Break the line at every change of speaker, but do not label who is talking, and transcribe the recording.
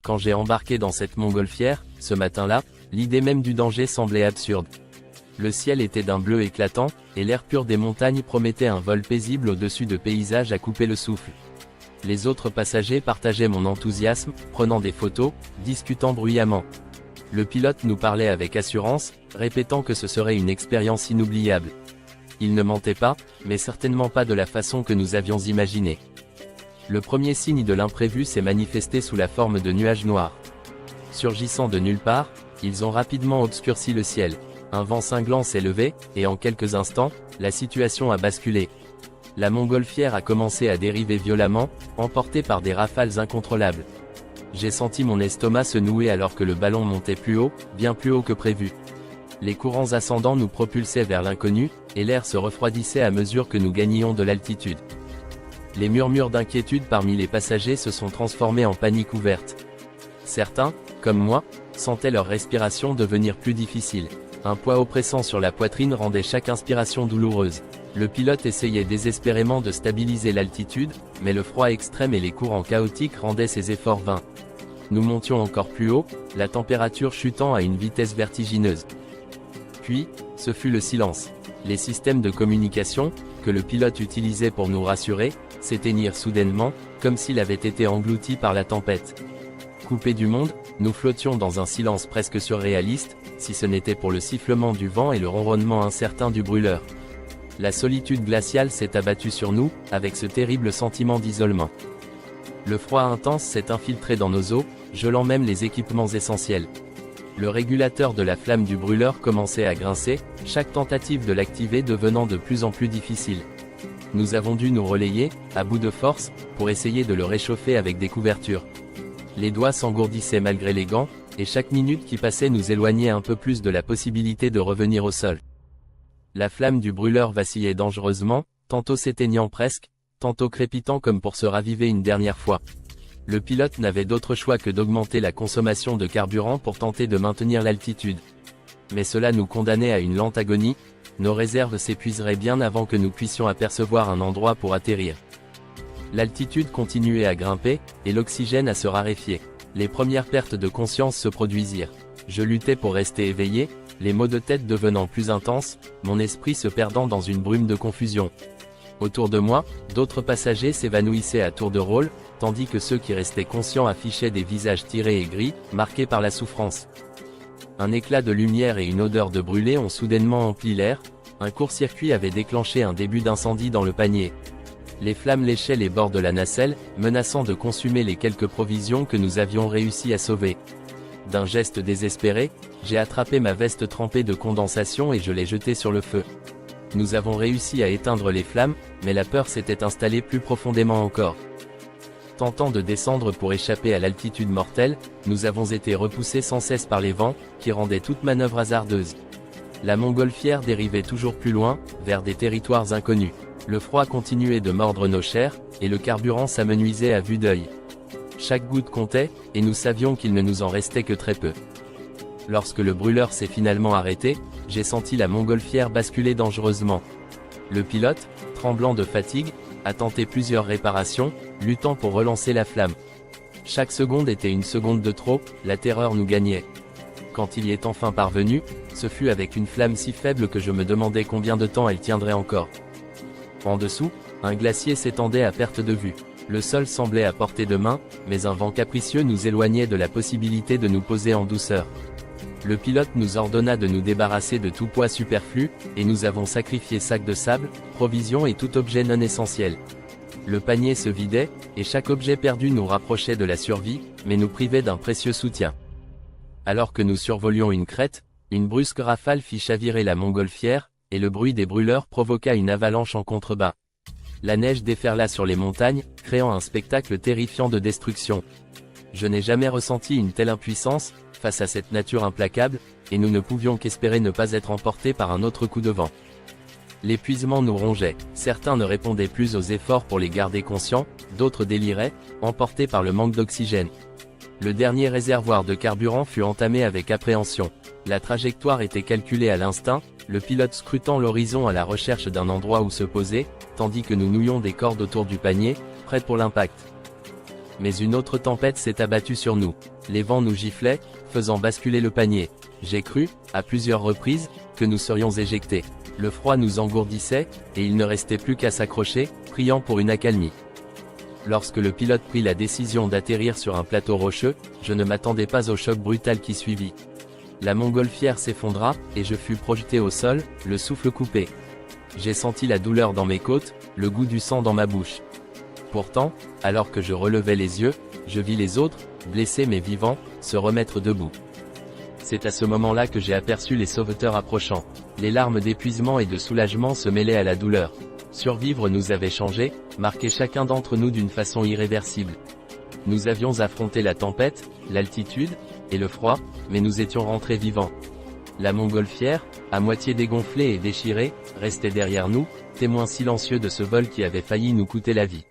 Quand j'ai embarqué dans cette montgolfière, ce matin-là, l'idée même du danger semblait absurde. Le ciel était d'un bleu éclatant, et l'air pur des montagnes promettait un vol paisible au-dessus de paysages à couper le souffle. Les autres passagers partageaient mon enthousiasme, prenant des photos, discutant bruyamment. Le pilote nous parlait avec assurance, répétant que ce serait une expérience inoubliable. Il ne mentait pas, mais certainement pas de la façon que nous avions imaginé. Le premier signe de l'imprévu s'est manifesté sous la forme de nuages noirs. Surgissant de nulle part, ils ont rapidement obscurci le ciel. Un vent cinglant s'est levé, et en quelques instants, la situation a basculé. La montgolfière a commencé à dériver violemment, emportée par des rafales incontrôlables. J'ai senti mon estomac se nouer alors que le ballon montait plus haut, bien plus haut que prévu. Les courants ascendants nous propulsaient vers l'inconnu, et l'air se refroidissait à mesure que nous gagnions de l'altitude. Les murmures d'inquiétude parmi les passagers se sont transformés en panique ouverte. Certains, comme moi, sentaient leur respiration devenir plus difficile. Un poids oppressant sur la poitrine rendait chaque inspiration douloureuse. Le pilote essayait désespérément de stabiliser l'altitude, mais le froid extrême et les courants chaotiques rendaient ses efforts vains. Nous montions encore plus haut, la température chutant à une vitesse vertigineuse. Puis, ce fut le silence. Les systèmes de communication, que le pilote utilisait pour nous rassurer, s'éteignirent soudainement, comme s'il avait été englouti par la tempête. Coupés du monde, nous flottions dans un silence presque surréaliste, si ce n'était pour le sifflement du vent et le ronronnement incertain du brûleur. La solitude glaciale s'est abattue sur nous, avec ce terrible sentiment d'isolement. Le froid intense s'est infiltré dans nos os, gelant même les équipements essentiels. Le régulateur de la flamme du brûleur commençait à grincer, chaque tentative de l'activer devenant de plus en plus difficile. Nous avons dû nous relayer, à bout de force, pour essayer de le réchauffer avec des couvertures. Les doigts s'engourdissaient malgré les gants, et chaque minute qui passait nous éloignait un peu plus de la possibilité de revenir au sol. La flamme du brûleur vacillait dangereusement, tantôt s'éteignant presque, tantôt crépitant comme pour se raviver une dernière fois. Le pilote n'avait d'autre choix que d'augmenter la consommation de carburant pour tenter de maintenir l'altitude. Mais cela nous condamnait à une lente agonie, nos réserves s'épuiseraient bien avant que nous puissions apercevoir un endroit pour atterrir. L'altitude continuait à grimper, et l'oxygène à se raréfier. Les premières pertes de conscience se produisirent. Je luttais pour rester éveillé, les maux de tête devenant plus intenses, mon esprit se perdant dans une brume de confusion. Autour de moi, d'autres passagers s'évanouissaient à tour de rôle, tandis que ceux qui restaient conscients affichaient des visages tirés et gris, marqués par la souffrance. Un éclat de lumière et une odeur de brûlé ont soudainement empli l'air, un court-circuit avait déclenché un début d'incendie dans le panier. Les flammes léchaient les bords de la nacelle, menaçant de consumer les quelques provisions que nous avions réussi à sauver. D'un geste désespéré, j'ai attrapé ma veste trempée de condensation et je l'ai jetée sur le feu. Nous avons réussi à éteindre les flammes, mais la peur s'était installée plus profondément encore. Tentant de descendre pour échapper à l'altitude mortelle, nous avons été repoussés sans cesse par les vents, qui rendaient toute manœuvre hasardeuse. La montgolfière dérivait toujours plus loin, vers des territoires inconnus. Le froid continuait de mordre nos chairs, et le carburant s'amenuisait à vue d'œil. Chaque goutte comptait, et nous savions qu'il ne nous en restait que très peu. Lorsque le brûleur s'est finalement arrêté, j'ai senti la montgolfière basculer dangereusement. Le pilote, tremblant de fatigue, a tenté plusieurs réparations, luttant pour relancer la flamme. Chaque seconde était une seconde de trop, la terreur nous gagnait. Quand il y est enfin parvenu, ce fut avec une flamme si faible que je me demandais combien de temps elle tiendrait encore. En dessous, un glacier s'étendait à perte de vue. Le sol semblait à portée de main, mais un vent capricieux nous éloignait de la possibilité de nous poser en douceur. Le pilote nous ordonna de nous débarrasser de tout poids superflu, et nous avons sacrifié sacs de sable, provisions et tout objet non essentiel. Le panier se vidait, et chaque objet perdu nous rapprochait de la survie, mais nous privait d'un précieux soutien. Alors que nous survolions une crête, une brusque rafale fit chavirer la montgolfière, et le bruit des brûleurs provoqua une avalanche en contrebas. La neige déferla sur les montagnes, créant un spectacle terrifiant de destruction. Je n'ai jamais ressenti une telle impuissance, face à cette nature implacable, et nous ne pouvions qu'espérer ne pas être emportés par un autre coup de vent. L'épuisement nous rongeait, certains ne répondaient plus aux efforts pour les garder conscients, d'autres déliraient, emportés par le manque d'oxygène. Le dernier réservoir de carburant fut entamé avec appréhension. La trajectoire était calculée à l'instinct, le pilote scrutant l'horizon à la recherche d'un endroit où se poser, tandis que nous nouions des cordes autour du panier, prêts pour l'impact. Mais une autre tempête s'est abattue sur nous. Les vents nous giflaient, faisant basculer le panier. J'ai cru, à plusieurs reprises, que nous serions éjectés. Le froid nous engourdissait, et il ne restait plus qu'à s'accrocher, priant pour une accalmie. Lorsque le pilote prit la décision d'atterrir sur un plateau rocheux, je ne m'attendais pas au choc brutal qui suivit. La montgolfière s'effondra, et je fus projeté au sol, le souffle coupé. J'ai senti la douleur dans mes côtes, le goût du sang dans ma bouche. Pourtant, alors que je relevais les yeux, je vis les autres, blessés mais vivants, se remettre debout. C'est à ce moment-là que j'ai aperçu les sauveteurs approchant. Les larmes d'épuisement et de soulagement se mêlaient à la douleur. Survivre nous avait changé, marqué chacun d'entre nous d'une façon irréversible. Nous avions affronté la tempête, l'altitude, et le froid, mais nous étions rentrés vivants. La montgolfière, à moitié dégonflée et déchirée, restait derrière nous, témoin silencieux de ce vol qui avait failli nous coûter la vie.